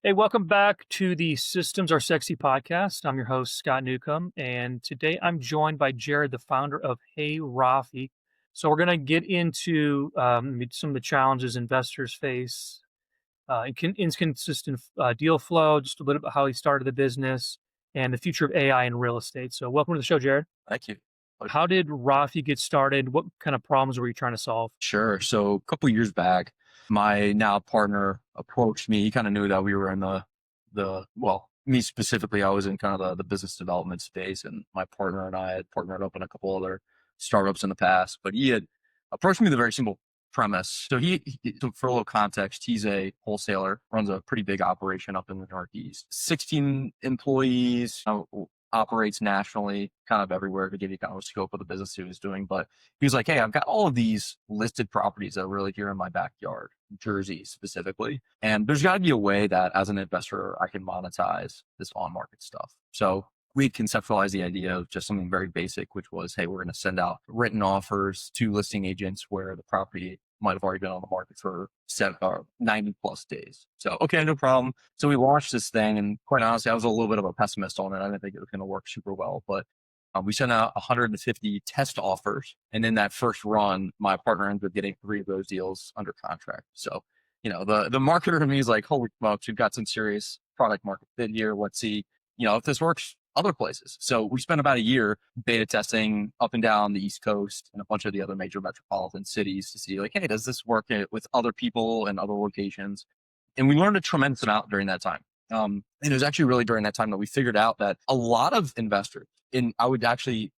Hey, welcome back to the Systems Are Sexy podcast. I'm your host, Scott Newcomb, and today I'm joined by Jared, the founder of Hey Rafi. So we're going to get into some of the challenges investors face, inconsistent deal flow, just a little bit how he started the business, and the future of AI in real estate. So welcome to the show, Jared. Thank you. How did Rafi get started? What kind of problems were you trying to solve? Sure. So a couple of years back, my now partner approached me. He kind of knew that we were in well, me specifically, I was in kind of the business development space, and my partner and I had partnered up in a couple other startups in the past, but he had approached me with a very simple premise. So for a little context, he's a wholesaler, runs a pretty big operation up in the Northeast, 16 employees, operates nationally, kind of everywhere, to give you kind of a scope of the business he was doing. But he was like, hey, I've got all of these listed properties that are really here in my backyard, Jersey specifically. And there's got to be a way that as an investor, I can monetize this on-market stuff. So we conceptualized the idea of just something very basic, which was, hey, we're going to send out written offers to listing agents where the property might have already been on the market for 90 plus days. So, okay, no problem. So we launched this thing, and quite honestly, I was a little bit of a pessimist on it. I didn't think it was going to work super well, but we sent out 150 test offers. And in that first run, my partner ended up getting 3 of those deals under contract. So, the marketer to me is like, holy smokes, we've got some serious product market fit here. Let's see, if this works other places. So we spent about a year beta testing up and down the East Coast and a bunch of the other major metropolitan cities to see, like, hey, does this work with other people and other locations? And we learned a tremendous amount during that time. And it was actually really during that time that we figured out that a lot of investors, and I would actually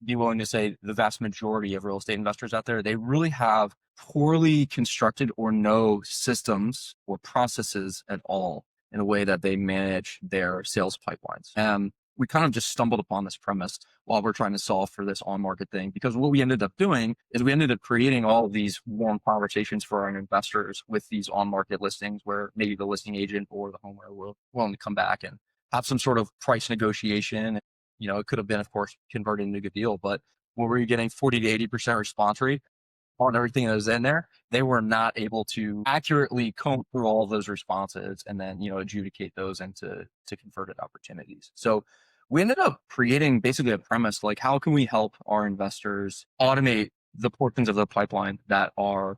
be willing to say the vast majority of real estate investors out there, they really have poorly constructed or no systems or processes at all in the way that they manage their sales pipelines. And we kind of just stumbled upon this premise while we're trying to solve for this on-market thing, because what we ended up doing is we ended up creating all of these warm conversations for our investors with these on-market listings where maybe the listing agent or the homeowner were willing to come back and have some sort of price negotiation. It could have been, of course, converted into a good deal, but when we were getting 40 to 80% response rate on everything that was in there, they were not able to accurately comb through all of those responses and then, adjudicate those into converted opportunities. So we ended up creating basically a premise, like, how can we help our investors automate the portions of the pipeline that are,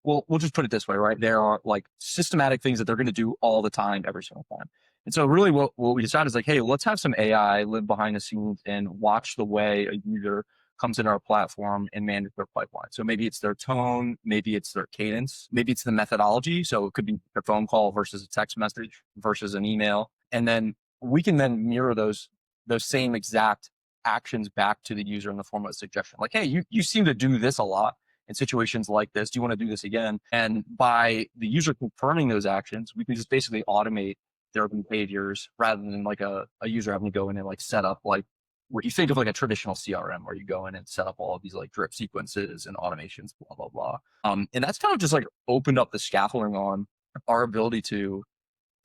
well, we'll just put it this way, right? There are like systematic things that they're going to do all the time, every single time. And so really what we decided is like, hey, let's have some AI live behind the scenes and watch the way a user comes into our platform and manage their pipeline. So maybe it's their tone, maybe it's their cadence, maybe it's the methodology. So it could be a phone call versus a text message versus an email. And then we can then mirror those same exact actions back to the user in the form of a suggestion. Like, hey, you seem to do this a lot in situations like this. Do you want to do this again? And by the user confirming those actions, we can just basically automate their behaviors rather than like a user having to go in and like set up, like what you think of like a traditional CRM where you go in and set up all of these like drip sequences and automations, blah, blah, blah. And that's kind of just like opened up the scaffolding on our ability to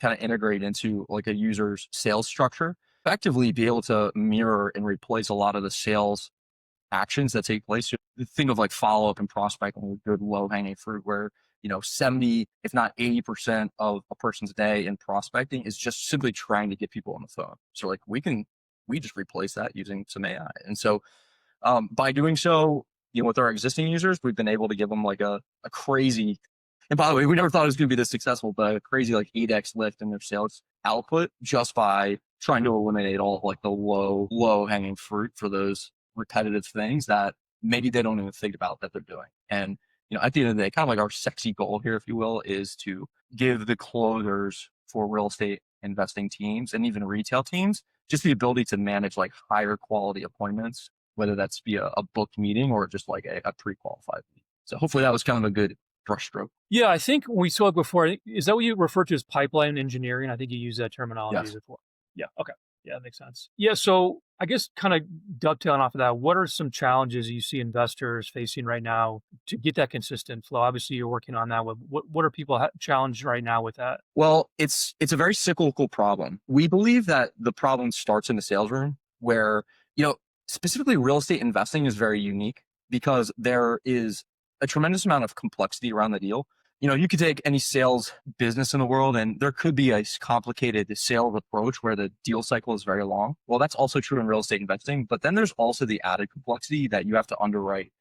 kind of integrate into like a user's sales structure, effectively be able to mirror and replace a lot of the sales actions that take place. Think of like follow-up and prospecting with good low-hanging fruit where, 70, if not 80% of a person's day in prospecting is just simply trying to get people on the phone. So like we just replace that using some AI. And so by doing so, with our existing users, we've been able to give them like a crazy, and by the way, we never thought it was going to be this successful, but a crazy like 8x lift in their sales output just by trying to eliminate all of like the low hanging fruit for those repetitive things that maybe they don't even think about that they're doing. And, at the end of the day, kind of like our sexy goal here, if you will, is to give the closers for real estate investing teams and even retail teams just the ability to manage like higher quality appointments, whether that's via a booked meeting or just like a pre-qualified meeting. So hopefully that was kind of a good brushstroke. Yeah, I think we spoke before. Is that what you refer to as pipeline engineering? I think you used that terminology Yes. before. Yeah. Okay. Yeah, that makes sense. Yeah. So I guess kind of dovetailing off of that, what are some challenges you see investors facing right now to get that consistent flow? Obviously, you're working on that. What are people challenged right now with that? Well, it's a very cyclical problem. We believe that the problem starts in the sales room where, specifically real estate investing is very unique because there is a tremendous amount of complexity around the deal. You could take any sales business in the world and there could be a complicated sales approach where the deal cycle is very long. Well, that's also true in real estate investing, but then there's also the added complexity that you have to underwrite,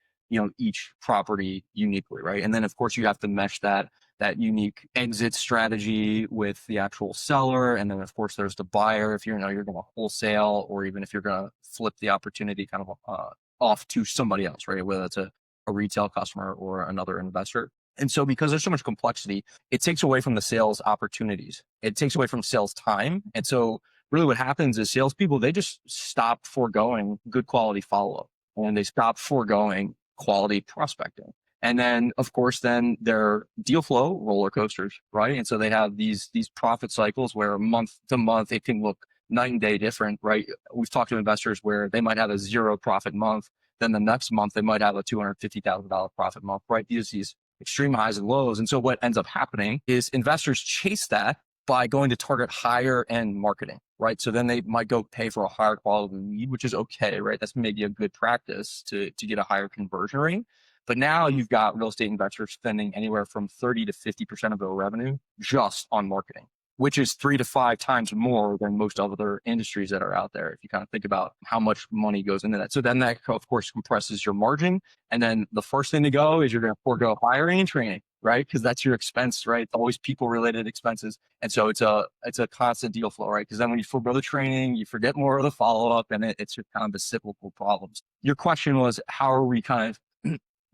each property uniquely, right? And then of course you have to mesh that unique exit strategy with the actual seller. And then of course there's the buyer if you're going to wholesale or even if you're going to flip the opportunity kind of off to somebody else, right? Whether it's a retail customer or another investor. And so because there's so much complexity, it takes away from the sales opportunities. It takes away from sales time. And so really what happens is salespeople, they just stop foregoing good quality follow-up and they stop foregoing quality prospecting. And then of course, then their deal flow roller coasters, right? And so they have these profit cycles where month to month, it can look night and day different, right? We've talked to investors where they might have a zero profit month. Then the next month, they might have a $250,000 profit month, right? These extreme highs and lows. And so what ends up happening is investors chase that by going to target higher end marketing, right? So then they might go pay for a higher quality lead, which is okay, right? That's maybe a good practice to get a higher conversion rate. But now you've got real estate investors spending anywhere from 30 to 50% of their revenue just on marketing, which is 3 to 5 times more than most other industries that are out there. If you kind of think about how much money goes into that. So then that of course compresses your margin. And then the first thing to go is you're going to forego hiring and training, right? Because that's your expense, right? It's always people related expenses. And so it's a constant deal flow, right? Because then when you forego the training, you forget more of the follow-up and it's just kind of the cyclical problems. Your question was, how are we kind of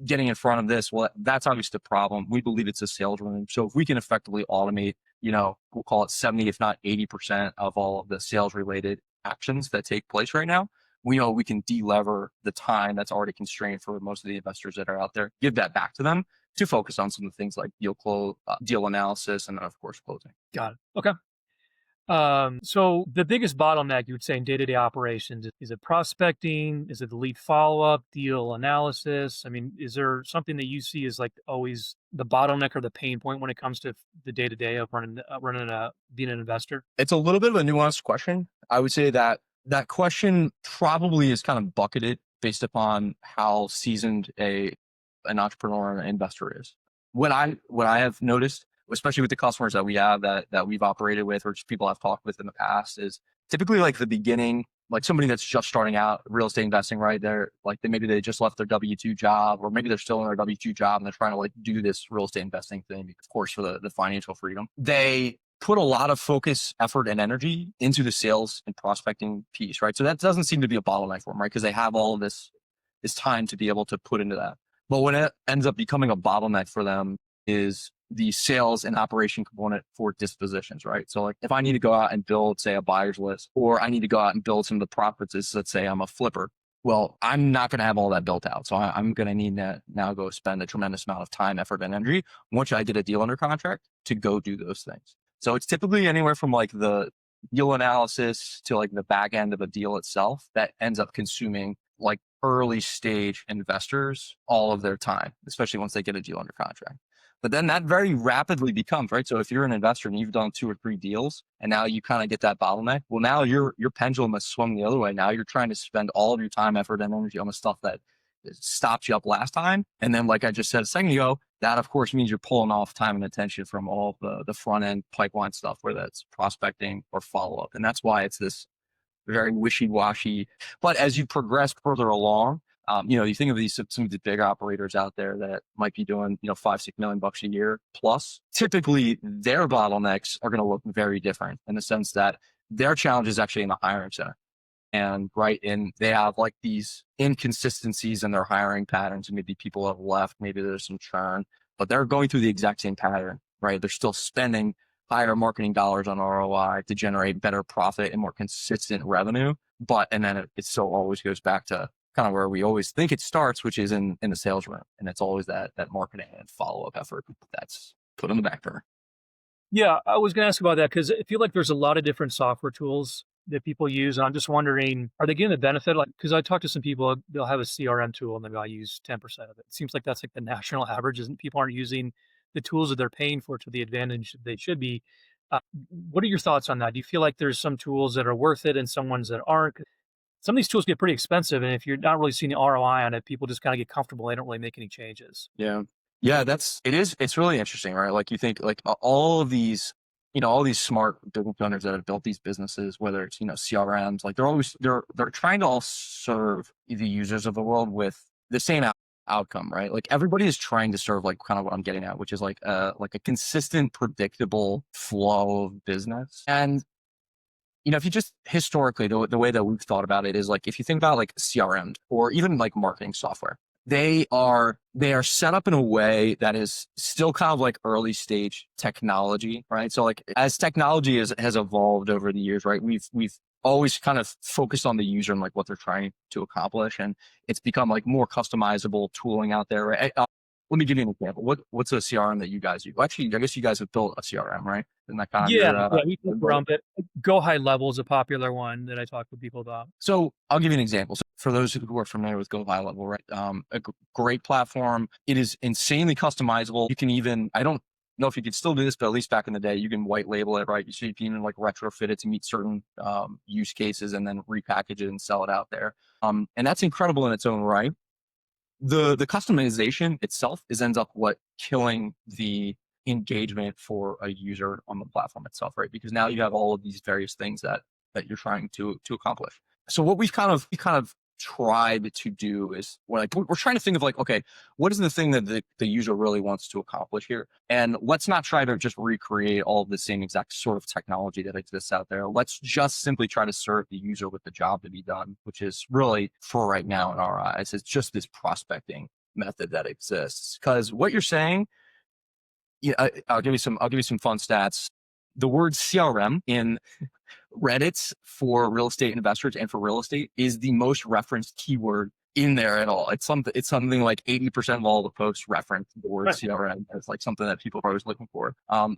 getting in front of this? Well, that's obviously the problem. We believe it's a sales room. So if we can effectively automate, we'll call it 70, if not 80% of all of the sales related actions that take place right now, we know we can delever the time that's already constrained for most of the investors that are out there, give that back to them to focus on some of the things like deal analysis, and then of course closing. Got it. Okay. So the biggest bottleneck you would say in day-to-day operations, is it prospecting? Is it the lead follow-up, deal analysis? I mean, is there something that you see as like always the bottleneck or the pain point when it comes to the day-to-day of being an investor? It's a little bit of a nuanced question. I would say that question probably is kind of bucketed based upon how seasoned an entrepreneur and investor is. What I have noticed, especially with the customers that we have that we've operated with or just people I've talked with in the past, is typically like the beginning, like somebody that's just starting out real estate investing, right? Maybe they just left their W-2 job, or maybe they're still in their W-2 job and they're trying to like do this real estate investing thing, of course, for the financial freedom. They put a lot of focus, effort, and energy into the sales and prospecting piece, right? So that doesn't seem to be a bottleneck for them, right? Because they have all of this time to be able to put into that. But when it ends up becoming a bottleneck for them is the sales and operation component for dispositions, right? So like if I need to go out and build, say, a buyer's list, or I need to go out and build some of the properties, let's say I'm a flipper. Well, I'm not going to have all that built out. So I'm going to need to now go spend a tremendous amount of time, effort, and energy once I get a deal under contract to go do those things. So it's typically anywhere from like the deal analysis to like the back end of a deal itself that ends up consuming like early stage investors all of their time, especially once they get a deal under contract. But then that very rapidly becomes, right? So if you're an investor and you've done 2 or 3 deals and now you kind of get that bottleneck, well, now your pendulum has swung the other way. Now you're trying to spend all of your time, effort, and energy on the stuff that stopped you up last time. And then, like I just said a second ago, that of course means you're pulling off time and attention from all of the front end pipeline stuff, whether that's prospecting or follow up. And that's why it's this very wishy-washy. But as you progress further along, you think of some of the big operators out there that might be doing, $5-6 million bucks a year plus. Typically, their bottlenecks are going to look very different in the sense that their challenge is actually in the hiring center. And they have like these inconsistencies in their hiring patterns. And maybe people have left, maybe there's some churn, but they're going through the exact same pattern, right? They're still spending higher marketing dollars on ROI to generate better profit and more consistent revenue. And then it still always goes back to kind of where we always think it starts, which is in the sales room. And it's always that marketing and follow-up effort that's put on the back burner. Yeah, I was going to ask about that because I feel like there's a lot of different software tools that people use. And I'm just wondering, are they getting the benefit? Like, because I talked to some people, they'll have a CRM tool and maybe I use 10% of it. It seems like that's like the national average, isn't people aren't using the tools that they're paying for to the advantage they should be. Uh, what are your thoughts on that? Do you feel like there's some tools that are worth it and some ones that aren't? Some of these tools get pretty expensive. And if you're not really seeing the ROI on it, people just kind of get comfortable. They don't really make any changes. Yeah. Yeah, it's really interesting, right? Like you think like all of these, all these smart business owners that have built these businesses, whether it's, CRMs, like they're trying to all serve the users of the world with the same outcome, right? Like everybody is trying to serve like kind of what I'm getting at, which is like a consistent, predictable flow of business. And if you just historically, the way that we've thought about it is like if you think about like CRM or even like marketing software, they are set up in a way that is still kind of like early stage technology, right? So like as technology has evolved over the years, right? We've always kind of focused on the user and like what they're trying to accomplish, and it's become like more customizable tooling out there, right? Let me give you an example. What's a CRM that you guys use? Well, actually, I guess you guys have built a CRM, right? Isn't that kind of Yeah, your yeah, we look around, but Go High Level is a popular one that I talk with people about. So I'll give you an example. So for those who are familiar with Go High Level, right? Great platform. It is insanely customizable. You can even, I don't know if you could still do this, but at least back in the day, you can white label it, right? So you can even like retrofit it to meet certain use cases and then repackage it and sell it out there. And that's incredible in its own right. The customization itself is ends up what killing the engagement for a user on the platform itself, right? Because now you have all of these various things that you're trying to accomplish. So what we kind of tried to do is we're trying to think of like, okay, what is the thing that the user really wants to accomplish here? And let's not try to just recreate all of the same exact sort of technology that exists out there. Let's just simply try to serve the user with the job to be done, which is really for right now in our eyes, it's just this prospecting method that exists. Because what you're saying, yeah, I'll give you some fun stats. The word CRM in Reddit for real estate investors and for real estate is the most referenced keyword in there at all. It's something like 80% of all the posts reference the word Right. CRM as like something that people are always looking for.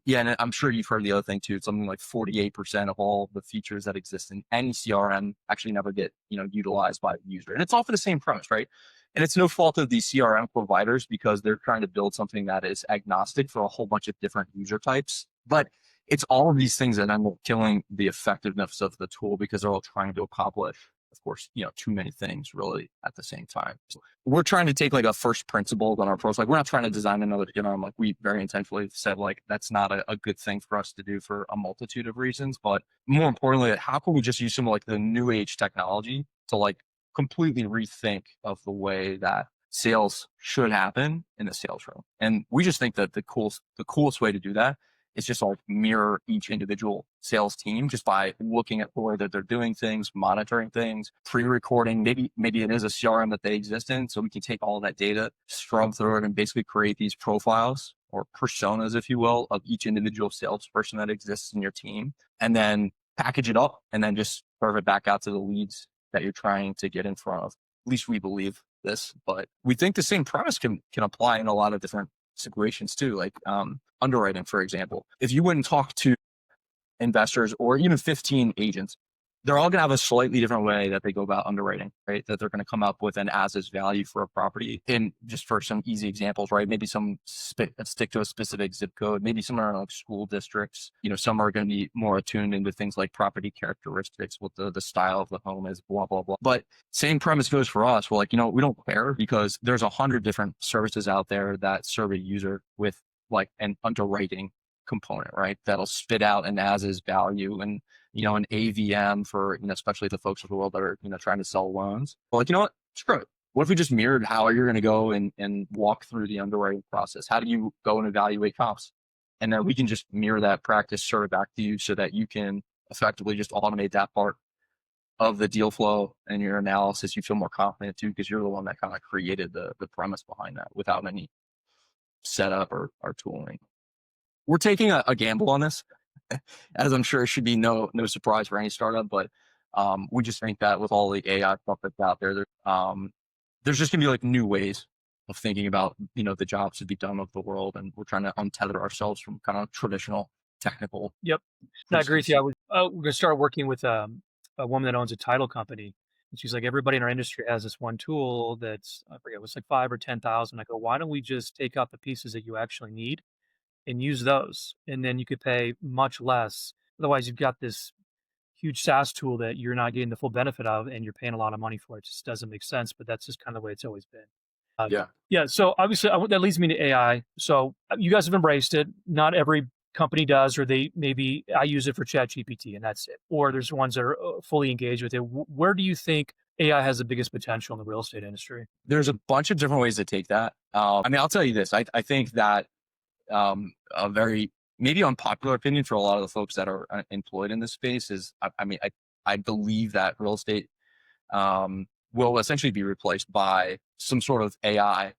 Yeah, and I'm sure you've heard the other thing too. It's something like 48% of all the features that exist in any CRM actually never get utilized by the user, and it's all for the same premise, right? And it's no fault of these CRM providers because they're trying to build something that is agnostic for a whole bunch of different user types, but it's all of these things that end up killing the effectiveness of the tool because they're all trying to accomplish, of course, too many things really at the same time. So we're trying to take like a first principles on our approach. Like we're not trying to design another, like we very intentionally said, like that's not a good thing for us to do for a multitude of reasons. But more importantly, how can we just use some of like the new age technology to like completely rethink of the way that sales should happen in the sales room? And we just think that the coolest way to do that is just like mirror each individual sales team just by looking at the way that they're doing things, monitoring things, pre-recording. Maybe it is a CRM that they exist in, so we can take all that data, scrub through it, and basically create these profiles or personas, if you will, of each individual salesperson that exists in your team, and then package it up and then just serve it back out to the leads that you're trying to get in front of. At least we believe this, but we think the same premise can apply in a lot of different situations too. Like underwriting, for example. If you went and talk to investors or even 15 agents, they're all going to have a slightly different way that they go about underwriting, right? That they're going to come up with an as is value for a property. And just for some easy examples, right? Maybe some stick to a specific zip code. Maybe some are like school districts. Some are going to be more attuned into things like property characteristics, what the style of the home is, blah, blah, blah. But same premise goes for us. We're like, we don't care because there's 100 different services out there that serve a user with like an underwriting component, right? That'll spit out an as is value and an AVM for especially the folks of the world that are trying to sell loans. But like, what? Screw it. What if we just mirrored how you're going to go and walk through the underwriting process? How do you go and evaluate comps? And then we can just mirror that practice sort of back to you so that you can effectively just automate that part of the deal flow and your analysis. You feel more confident too because you're the one that kind of created the premise behind that without any setup or tooling. We're taking a gamble on this, as I'm sure it should be no surprise for any startup. But we just think that with all the AI stuff that's out there's just gonna be like new ways of thinking about the jobs to be done of the world, and we're trying to untether ourselves from kind of traditional technical Yep. No, I agree with you. processes. We're gonna start working with a woman that owns a title company, and she's like, everybody in our industry has this one tool that's I forget, it was like 5 or 10,000. I go, why don't we just take out the pieces that you actually need and use those, and then you could pay much less. Otherwise, you've got this huge SaaS tool that you're not getting the full benefit of, and you're paying a lot of money for. It just doesn't make sense. But that's just kind of the way it's always been. Yeah. Yeah. So obviously, that leads me to AI. So you guys have embraced it. Not every company does, or they maybe I use it for Chat GPT and that's it. Or there's ones that are fully engaged with it. Where do you think AI has the biggest potential in the real estate industry? There's a bunch of different ways to take that. I mean, I'll tell you this. I think that a very maybe unpopular opinion for a lot of the folks that are employed in this space is, I mean, I believe that real estate will essentially be replaced by some sort of AI,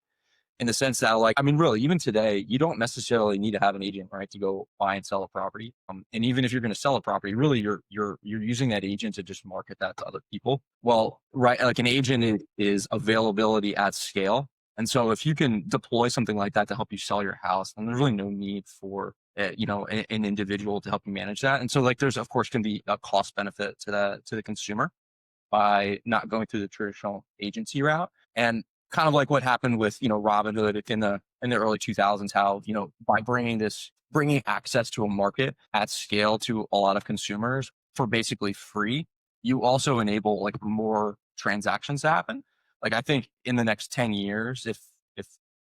in the sense that, like, I mean, really, even today, you don't necessarily need to have an agent, right, to go buy and sell a property. And even if you're going to sell a property, really, you're using that agent to just market that to other people. Well, right, like an agent is availability at scale, and so if you can deploy something like that to help you sell your house, then there's really no need for an individual to help you manage that. And so, like, there's of course can be a cost benefit to the consumer by not going through the traditional agency route. And kind of like what happened with, Robinhood in the early 2000s, how, by bringing access to a market at scale to a lot of consumers for basically free, you also enable like more transactions to happen. Like, I think in the next 10 years, if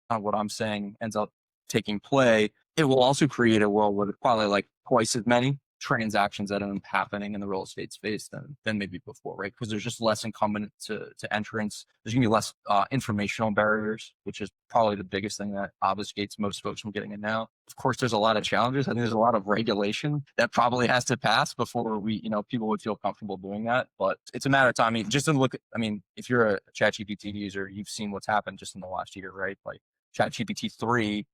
what I'm saying ends up taking play, it will also create a world where there's probably like twice as many transactions that end up happening in the real estate space than maybe before, right? Because there's just less incumbent to entrance. There's gonna be less informational barriers, which is probably the biggest thing that obfuscates most folks from getting in now. Of course, there's a lot of challenges. I think there's a lot of regulation that probably has to pass before people would feel comfortable doing that. But it's a matter of time. I mean, just to look at, I mean, if you're a ChatGPT user, you've seen what's happened just in the last year, right? Like ChatGPT 3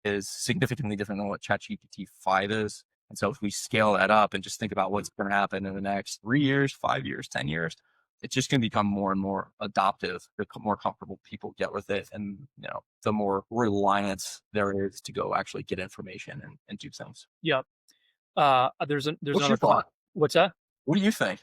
is significantly different than what ChatGPT 5 is. And so if we scale that up and just think about what's going to happen in the next 3 years, 5 years, 10 years, it's just going to become more and more adoptive, the more comfortable people get with it. And, the more reliance there is to go actually get information and do things. Yep. There's What's another your client. thought? What's that? What do you think?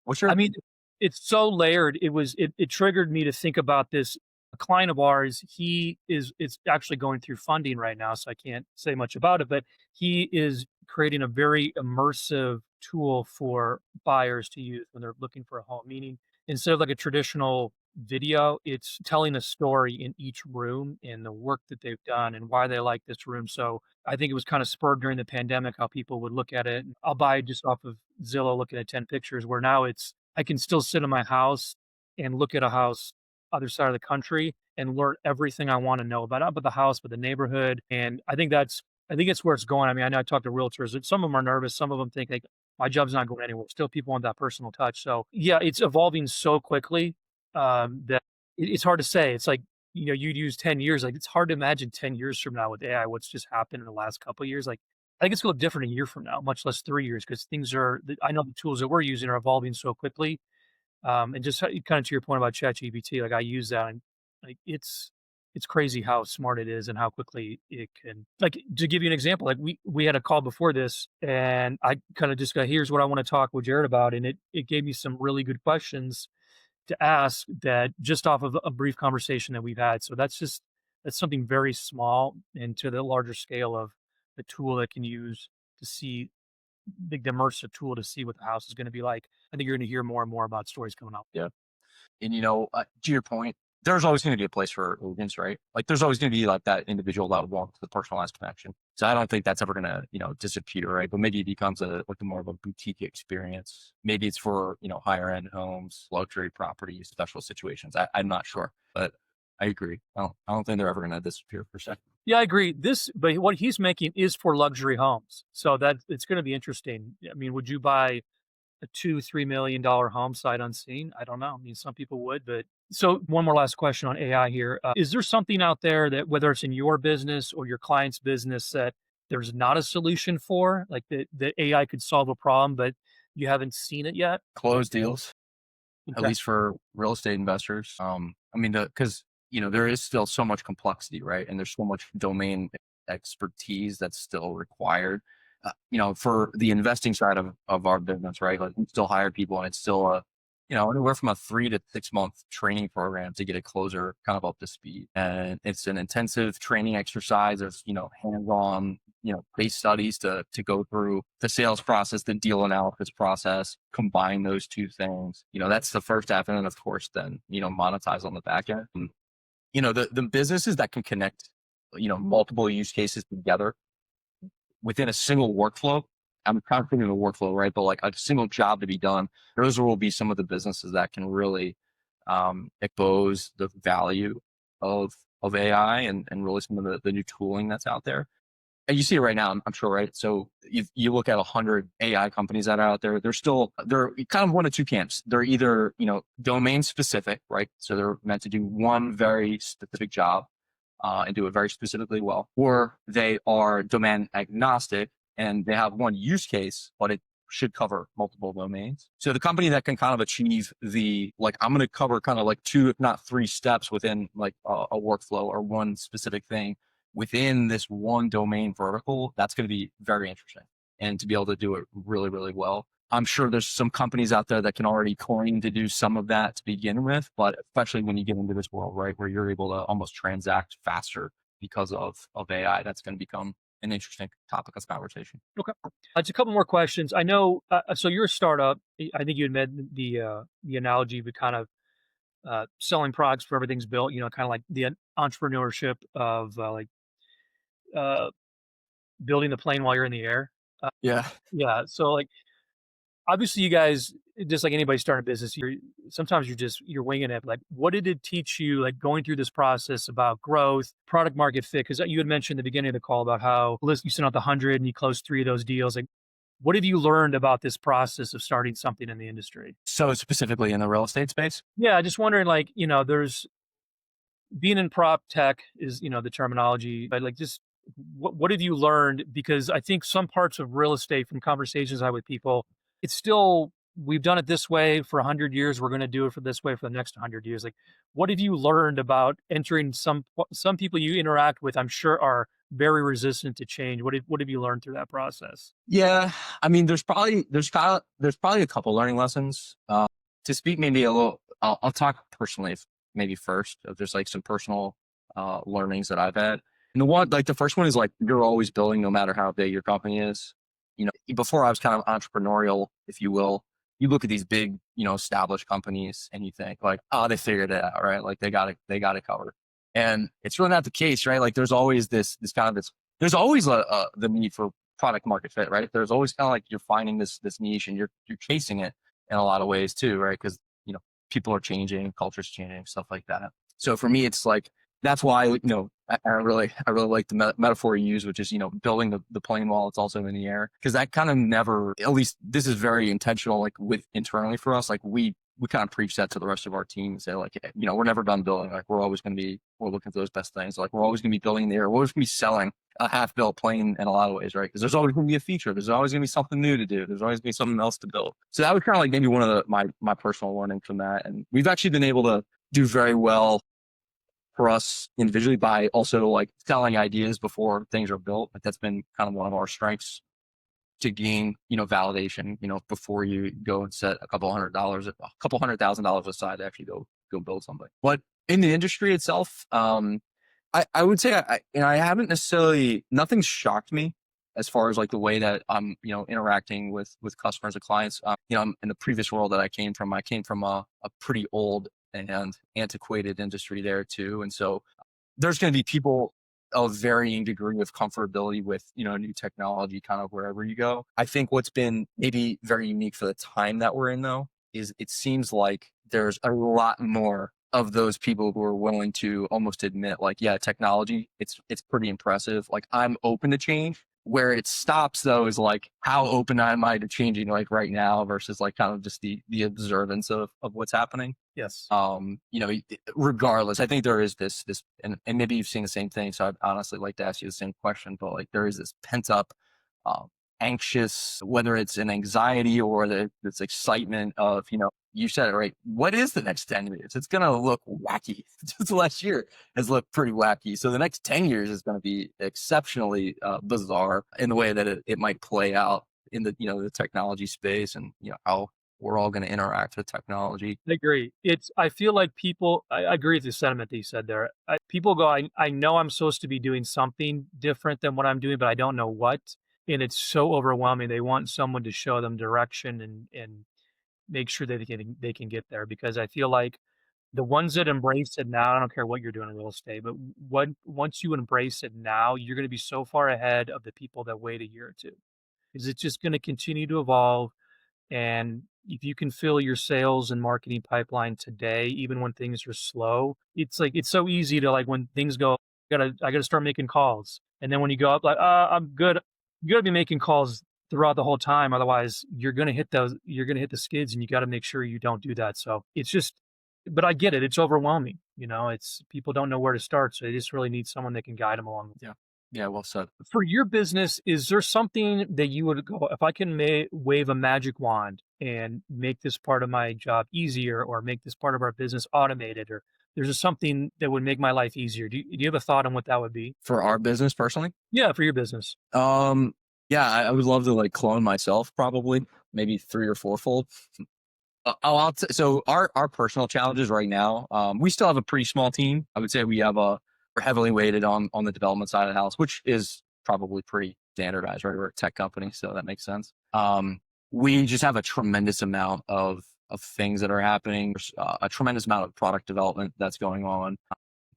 What's I your, mean, it's so layered. It triggered me to think about this. A client of ours, he is actually going through funding right now, so I can't say much about it, but he is creating a very immersive tool for buyers to use when they're looking for a home. Meaning, instead of like a traditional video, it's telling a story in each room and the work that they've done and why they like this room. So I think it was kind of spurred during the pandemic how people would look at it. I'll buy just off of Zillow looking at 10 pictures, where now it's I can still sit in my house and look at a house other side of the country and learn everything I want to know about, not about the house, but the neighborhood. And I think it's where it's going. I mean, I know I talk to realtors, and some of them are nervous. Some of them think like my job's not going anywhere. Still, people want that personal touch. So yeah, it's evolving so quickly that it's hard to say. It's like, you'd use 10 years. Like, it's hard to imagine 10 years from now with AI, what's just happened in the last couple of years. Like, I think it's going to look different a year from now, much less 3 years, because I know the tools that we're using are evolving so quickly. And just kind of to your point about ChatGPT, like I use that, and like it's crazy how smart it is and how quickly it can. Like, to give you an example, like we had a call before this, and I kind of just got, here's what I want to talk with Jared about, and it gave me some really good questions to ask that just off of a brief conversation that we've had. So that's something very small, and to the larger scale of the tool that can use to see the immersive tool to see what the house is going to be like. I think you're going to hear more and more about stories coming up. yeah. And to your point, there's always going to be a place for agents, right? Like, there's always going to be like that individual that wants the personalized connection. So I don't think that's ever going to, disappear, right? But maybe it becomes more of a boutique experience. Maybe it's for, higher end homes, luxury properties, special situations. I'm not sure, but I agree. I don't think they're ever going to disappear per se. Yeah, I agree. But what he's making is for luxury homes, so that it's going to be interesting. I mean, would you buy a $2-3 million home sight unseen? I don't know. I mean, some people would, but so one more last question on AI here. Is there something out there that, whether it's in your business or your client's business, that there's not a solution for, like that AI could solve a problem, but you haven't seen it yet? Closed deals, at Okay. least for real estate investors. I mean, because there is still so much complexity, right? And there's so much domain expertise that's still required. For the investing side of our business, right? Like, we still hire people, and it's still anywhere from a 3 to 6 month training program to get a closer kind of up to speed. And it's an intensive training exercise of, hands-on, case studies to go through the sales process, the deal analysis process, combine those two things. That's the first half. And then of course, then, monetize on the back end. the businesses that can connect, multiple use cases together within a single workflow. I'm kind of thinking of a workflow, right? But like a single job to be done, those will be some of the businesses that can really expose the value of AI and really some of the new tooling that's out there. And you see it right now, I'm sure, right? So you look at 100 AI companies that are out there, they're kind of one of two camps. They're either, domain specific, right? So they're meant to do one very specific job and do it very specifically well, or they are domain agnostic and they have one use case, but it should cover multiple domains. So the company that can kind of achieve I'm going to cover kind of like two, if not three steps within like a workflow or one specific thing within this one domain vertical, that's going to be very interesting. And to be able to do it really, really well. I'm sure there's some companies out there that can already claim to do some of that to begin with, but especially when you get into this world, right, where you're able to almost transact faster because of AI, that's going to become an interesting topic of conversation. Okay. Just a couple more questions. I know, so you're a startup. I think you had made the analogy of kind of selling products before everything's built. Kind of like the entrepreneurship of uh, building the plane while you're in the air. Uh, Yeah. yeah. So like, obviously, you guys, just like anybody starting a business, sometimes you're winging it. Like, what did it teach you, like going through this process about growth, product market fit? Because you had mentioned at the beginning of the call about how you sent out the 100 and you closed 3 of those deals. Like, what have you learned about this process of starting something in the industry? So specifically in the real estate space? Yeah, just wondering, like, there's being in prop tech is, the terminology, but like just what have you learned? Because I think some parts of real estate from conversations I have with people, it's still we've done it this way for 100 years. We're going to do it for this way for the next 100 years. Like, what have you learned about entering some people you interact with? I'm sure are very resistant to change. What have you learned through that process? Yeah, I mean, there's probably a couple learning lessons. To speak maybe a little, I'll talk personally, maybe first. If there's like some personal learnings that I've had, and the first one is like you're always building, no matter how big your company is. Before I was kind of entrepreneurial, if you will. You look at these big, established companies, and you think like, oh, they figured it out, right? Like they got it covered, and it's really not the case, right? Like there's always there's always the need for product market fit, right? There's always kind of like you're finding this niche and you're chasing it in a lot of ways too, right? Because people are changing, culture's changing, stuff like that. So for me, it's like that's why I really like the metaphor you use, which is building the plane while it's also in the air, because that kind of never, at least this is very intentional, like with internally for us, like we kind of preach that to the rest of our team and say like, we're never done building. Like we're looking for those best things. Like we're always going to be building in the air. We're always going to be selling a half built plane in a lot of ways, right? Because there's always going to be a feature. There's always going to be something new to do. There's always going to be something else to build. So that was kind of like maybe one of my personal learnings from that. And we've actually been able to do very well for us individually by also like selling ideas before things are built. Like that's been kind of one of our strengths to gain, validation, before you go and set a couple $100,000 aside to actually go build something. But in the industry itself, I would say I haven't necessarily, nothing's shocked me as far as like the way that I'm, interacting with customers and clients. In the previous world that I came from a pretty old and antiquated industry there too. And so there's going to be people of varying degree of comfortability with, new technology kind of wherever you go. I think what's been maybe very unique for the time that we're in though, is it seems like there's a lot more of those people who are willing to almost admit like, yeah, technology, it's pretty impressive. Like I'm open to change. Where it stops though is like, how open am I to changing like right now versus like kind of just the observance of what's happening. Yes. Regardless, I think there is this, and maybe you've seen the same thing. So I'd honestly like to ask you the same question, but like there is this pent up, anxious, whether it's an anxiety or this excitement of, you said it right. What is the next 10 years? It's going to look wacky. Just last year has looked pretty wacky. So the next 10 years is going to be exceptionally bizarre in the way that it might play out in the technology space and, how we're all going to interact with technology. I agree. I feel like I agree with the sentiment that you said there. People go, I know I'm supposed to be doing something different than what I'm doing, but I don't know what. And it's so overwhelming. They want someone to show them direction and make sure that they can get there, because I feel like The ones that embrace it now, I don't care what you're doing in real estate, but once you embrace it now, you're gonna be so far ahead of the people that wait a year or 2. 'Cause it's just gonna continue to evolve, and if you can fill your sales and marketing pipeline today, even when things are slow, it's like it's so easy to, like, when things go, I gotta start making calls, and then when you go up, like, I'm good." You gotta be making calls throughout the whole time, otherwise you're gonna hit the skids, and you gotta make sure you don't do that, so it's just, but I get it, it's overwhelming, it's people don't know where to start, so they just really need someone that can guide them along. Yeah. Yeah. Well said. For your business, is there something that you would go, if I can wave a magic wand and make this part of my job easier, or make this part of our business automated, or there's just something that would make my life easier? Do you have a thought on what that would be? For our business personally, Yeah, for your business. um, yeah, I would love to like clone myself, probably maybe three or fourfold. So our personal challenges right now, we still have a pretty small team. I would say we're heavily weighted on the development side of the house, which is probably pretty standardized, right? We're a tech company, so that makes sense. We just have a tremendous amount of things that are happening. There's a tremendous amount of product development that's going on.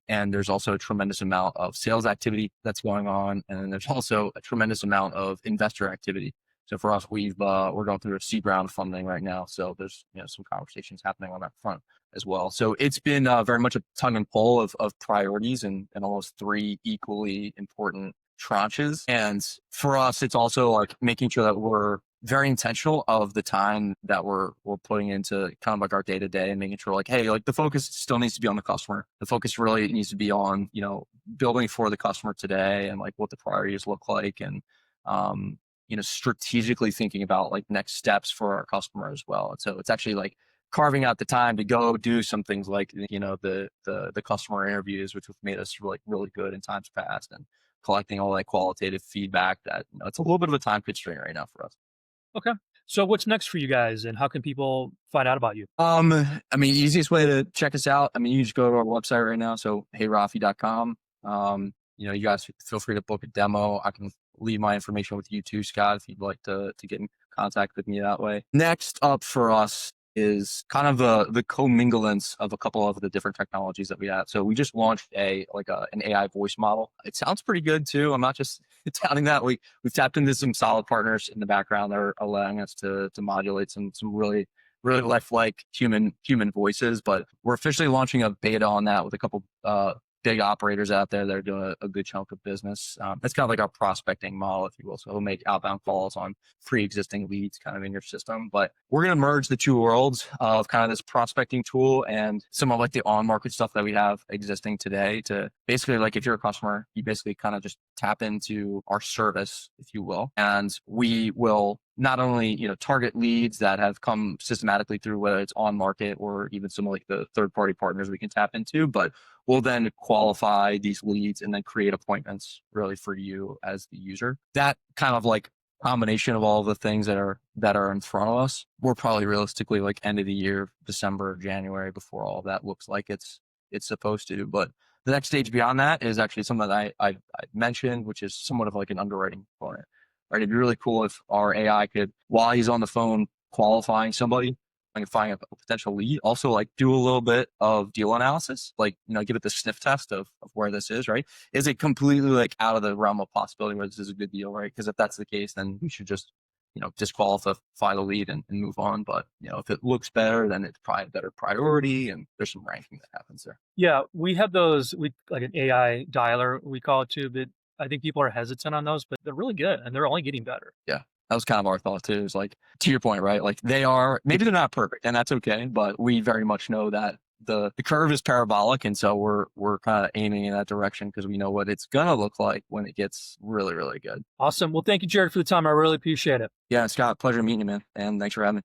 And there's also a tremendous amount of sales activity that's going on. And then there's also a tremendous amount of investor activity. So for us, we're going through a seed round funding right now. So there's some conversations happening on that front as well. So it's been very much a tug and pull of priorities and almost three equally important tranches. And for us, it's also like making sure that we're very intentional of the time that we're putting into kind of like our day to day, and making sure like, hey, like the focus still needs to be on the customer. The focus really needs to be on, building for the customer today, and like what the priorities look like, and, strategically thinking about like next steps for our customer as well. And so it's actually like carving out the time to go do some things like, the customer interviews, which have made us really good in times past, and collecting all that qualitative feedback that, it's a little bit of a time constraint right now for us. Okay. So what's next for you guys, and how can people find out about you? Easiest way to check us out, you just go to our website right now. So heyrafi.com. You guys feel free to book a demo. I can leave my information with you too, Scott, if you'd like to get in contact with me that way. Next up for us is kind of the commingling of a couple of the different technologies that we have. So we just launched an AI voice model. It sounds pretty good too. I'm not just touting that. We've tapped into some solid partners in the background that are allowing us to modulate some really lifelike human voices. But we're officially launching a beta on that with a couple big operators out there that are doing a good chunk of business. That's kind of like our prospecting model, if you will. So we'll make outbound calls on pre-existing leads kind of in your system. But we're going to merge the two worlds of kind of this prospecting tool and some of like the on-market stuff that we have existing today, to basically, like, if you're a customer, you basically kind of just tap into our service, if you will, and we will not only, target leads that have come systematically through, whether it's on market or even some of like the third party partners we can tap into, but we'll then qualify these leads and then create appointments really for you as the user. That kind of like combination of all the things that are in front of us, we're probably realistically like end of the year, December, January, before all of that looks like it's supposed to. But the next stage beyond that is actually something that I mentioned, which is somewhat of like an underwriting component. Right? It'd be really cool if our AI could, while he's on the phone qualifying somebody, like finding a potential lead, also like do a little bit of deal analysis, like, give it the sniff test of where this is, right? Is it completely like out of the realm of possibility where this is a good deal, right? Because if that's the case, then we should just, disqualify the lead and move on. But, if it looks better, then it's probably a better priority, and there's some ranking that happens there. Yeah, we have those, we like an AI dialer, we call it too, but I think people are hesitant on those, but they're really good and they're only getting better. Yeah. That was kind of our thought too. Is like, to your point, right? Like maybe they're not perfect, and that's okay, but we very much know that the curve is parabolic. And so we're kind of aiming in that direction because we know what it's going to look like when it gets really, really good. Awesome. Well, thank you, Jared, for the time. I really appreciate it. Yeah, Scott, pleasure meeting you, man. And thanks for having me.